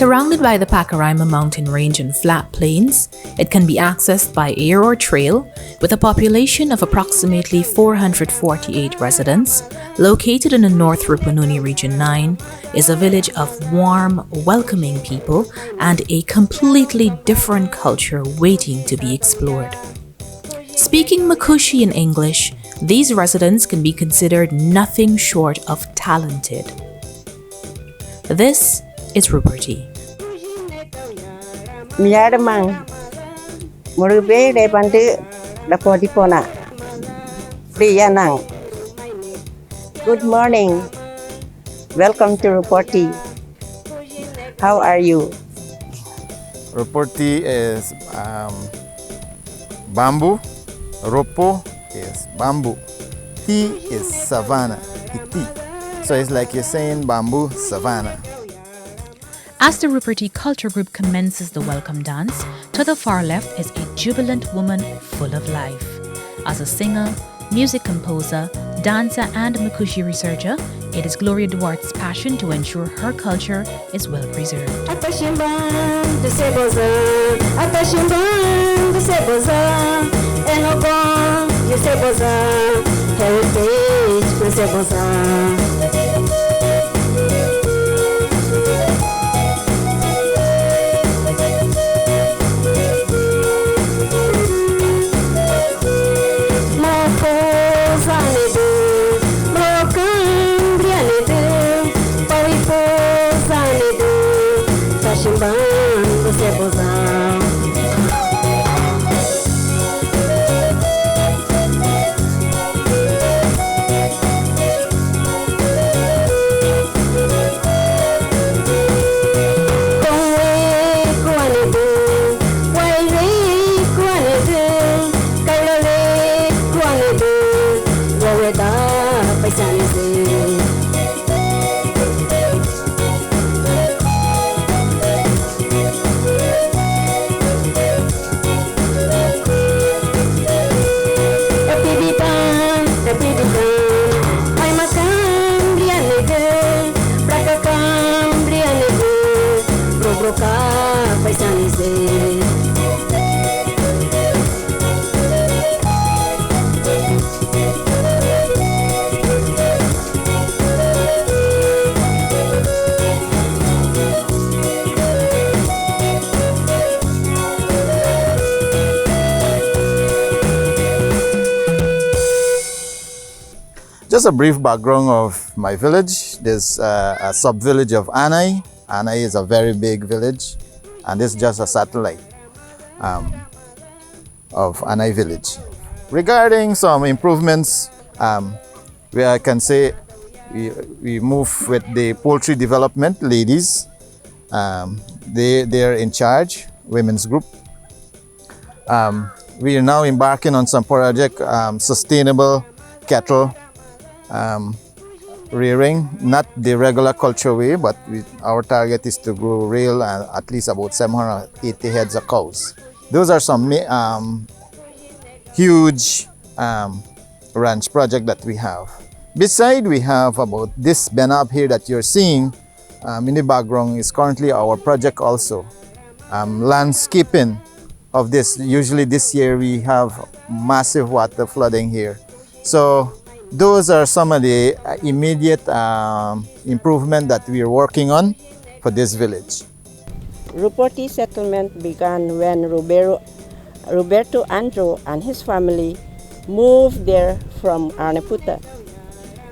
Surrounded by the Pacaraima mountain range and flat plains, it can be accessed by air or trail, with a population of approximately 448 residents. Located in the North Rupununi Region 9, is a village of warm, welcoming people and a completely different culture waiting to be explored. Speaking Makushi in English, these residents can be considered nothing short of talented. This is Rupertee. Miyadamang Murube de Bandu La Podipona Priyanang. Good morning. Welcome to Rupertee. How are you? Rupertee is bamboo. Ropo is bamboo. Tea is savannah. Iti. So it's like you're saying bamboo, savannah. As the Rupertee culture group commences the welcome dance, to the far left is a jubilant woman full of life. As a singer, music composer, dancer, and Makushi researcher, it is Gloria Duarte's passion to ensure her culture is well preserved. Just a brief background of my village. There's a sub-village of Anai. Anai is a very big village, and this is just a satellite of Anai village. Regarding some improvements, where I can say we move with the poultry development ladies. They're in charge, women's group. We are now embarking on some project, sustainable cattle rearing, not the regular culture way, but our target is to grow real at least about 780 heads of cows. Those are some huge ranch project that we have. Beside, we have about this benab here that you're seeing in the background is currently our project also. Landscaping of this. Usually this year we have massive water flooding here. So those are some of the immediate improvement that we are working on for this village. Rupertee settlement began when Roberto Andrew and his family moved there from Arneputa.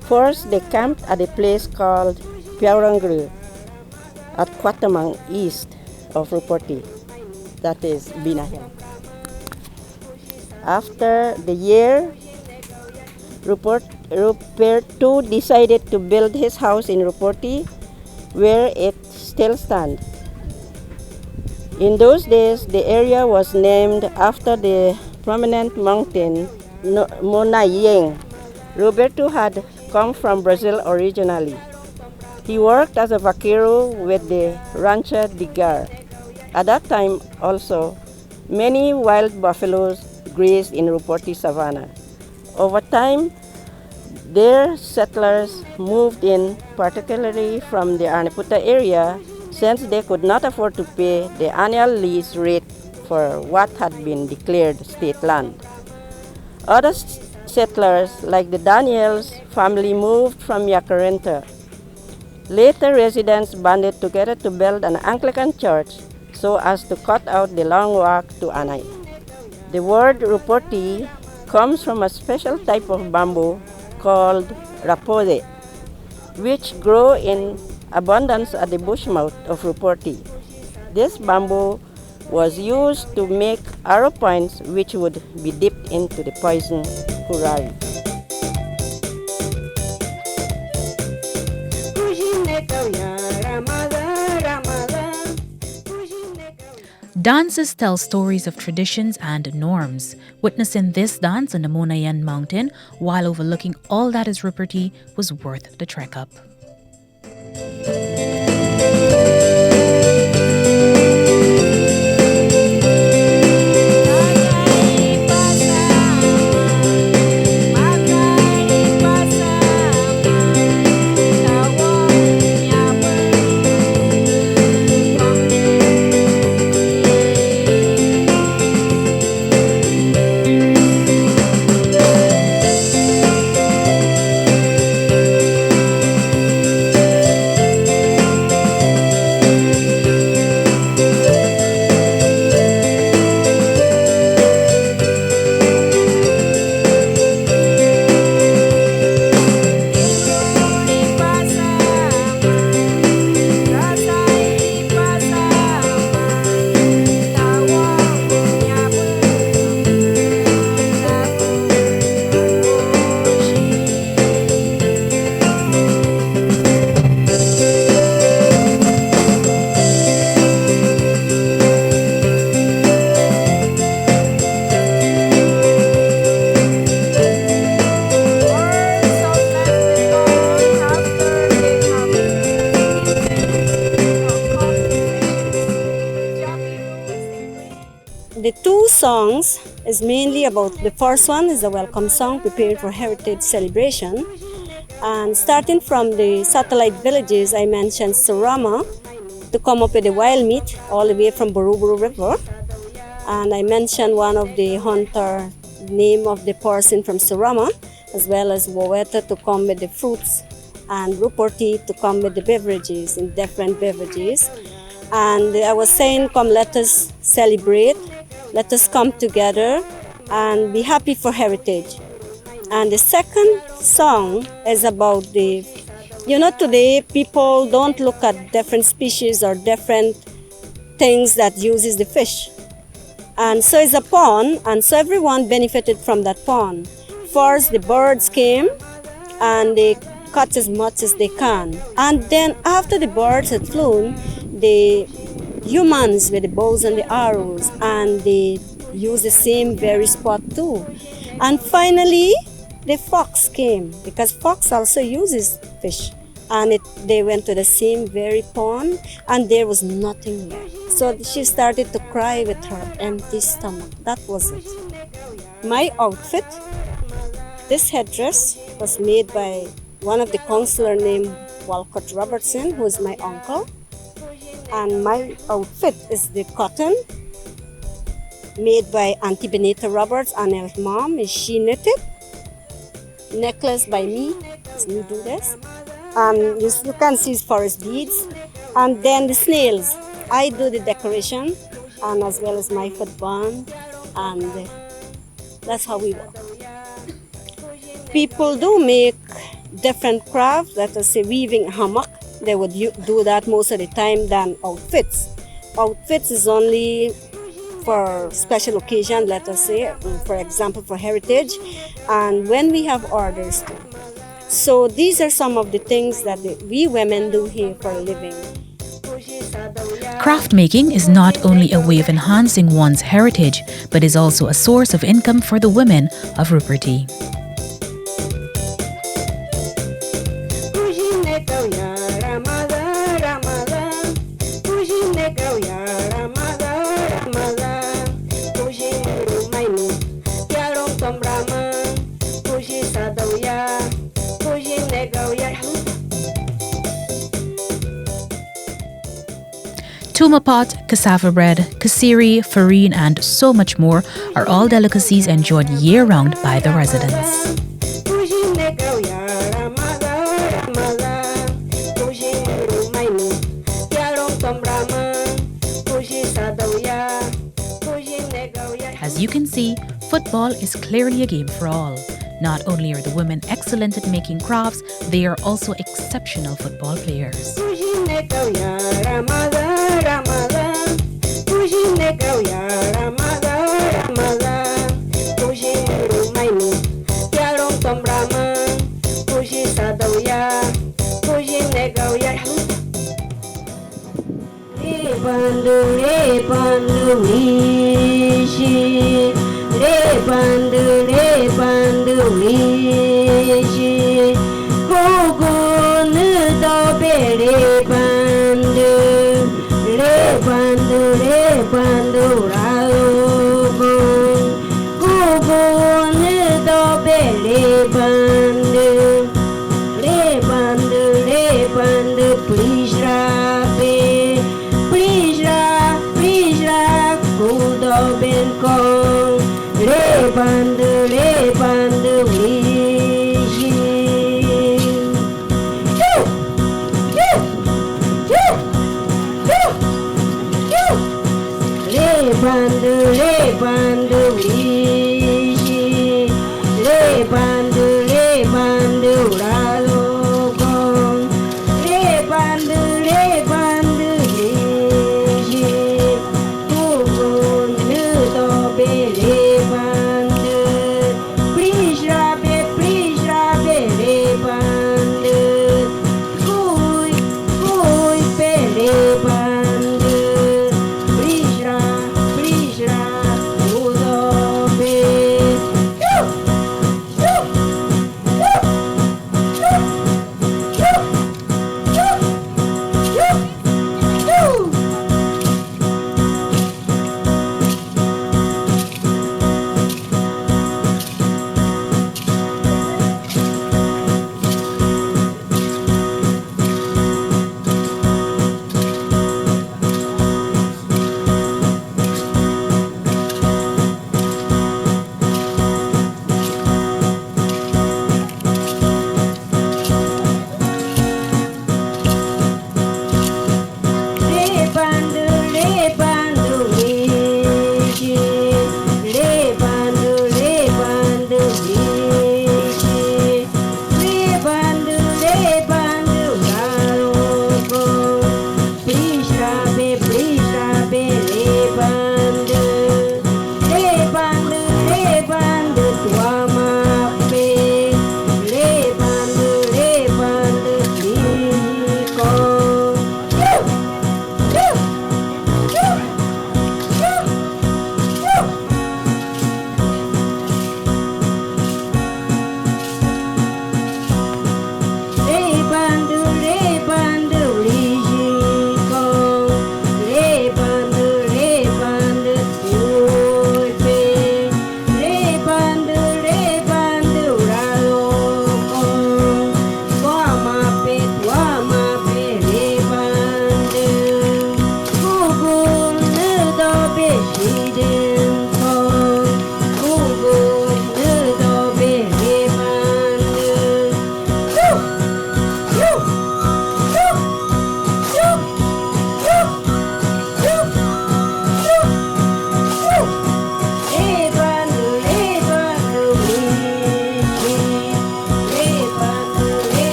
First, they camped at a place called Piaurangru at Quatamang east of Rupertee, that is Binahian. After the year, Ruperto decided to build his house in Rupertee, where it still stands. In those days, the area was named after the prominent mountain Monayeng. Roberto had come from Brazil originally. He worked as a vaquero with the Rancha de Gar. At that time also, many wild buffaloes grazed in Rupertee savanna. Over time, their settlers moved in, particularly from the Arneputa area, since they could not afford to pay the annual lease rate for what had been declared state land. Other settlers, like the Daniels family, moved from Yakarenta. Later, residents banded together to build an Anglican church so as to cut out the long walk to Anay. The word Ruperti comes from a special type of bamboo called rapode, which grow in abundance at the bushmouth of Ruperti. This bamboo was used to make arrow points which would be dipped into the poison curare. Dances tell stories of traditions and norms. Witnessing this dance on the Monayan Mountain while overlooking all that is Ruperti was worth the trek up. The two songs is mainly about, the first one is the welcome song preparing for heritage celebration, and starting from the satellite villages I mentioned Sarama to come up with the wild meat all the way from Buruburu River, and I mentioned one of the hunter name of the person from Sarama, as well as Waweta to come with the fruits, and Ruperti to come with the beverages in different beverages. And I was saying, come let us celebrate, let us come together and be happy for heritage. And the second song is about the, today people don't look at different species or different things that uses the fish. And so it's a pond, and so everyone benefited from that pond. First the birds came and they caught as much as they can. And then after the birds had flown, the humans with the bows and the arrows, and they use the same very spot too. And finally the fox came, because fox also uses fish, and they went to the same very pond and there was nothing left. So she started to cry with her empty stomach. That was it. My outfit, this headdress was made by one of the counselor named Walcott Robertson, who is my uncle. And my outfit is the cotton made by Auntie Benita Roberts, and her mom is she knitted. Necklace by me, is me do this. You can see forest beads. And then the snails, I do the decoration, and as well as my foot band, and that's how we work. People do make different crafts, let us say weaving a hammock. They would do that most of the time than outfits. Outfits is only for special occasion, let us say, for example, for heritage, and when we have orders too. So these are some of the things that we women do here for a living. Craft making is not only a way of enhancing one's heritage, but is also a source of income for the women of Ruperti. Tumapot, cassava bread, kasiri, farine, and so much more are all delicacies enjoyed year-round by the residents. As you can see, football is clearly a game for all. Not only are the women excellent at making crafts, they are also exceptional football players.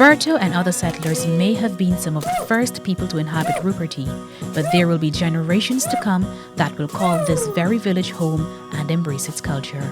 Roberto and other settlers may have been some of the first people to inhabit Rupertee, but there will be generations to come that will call this very village home and embrace its culture.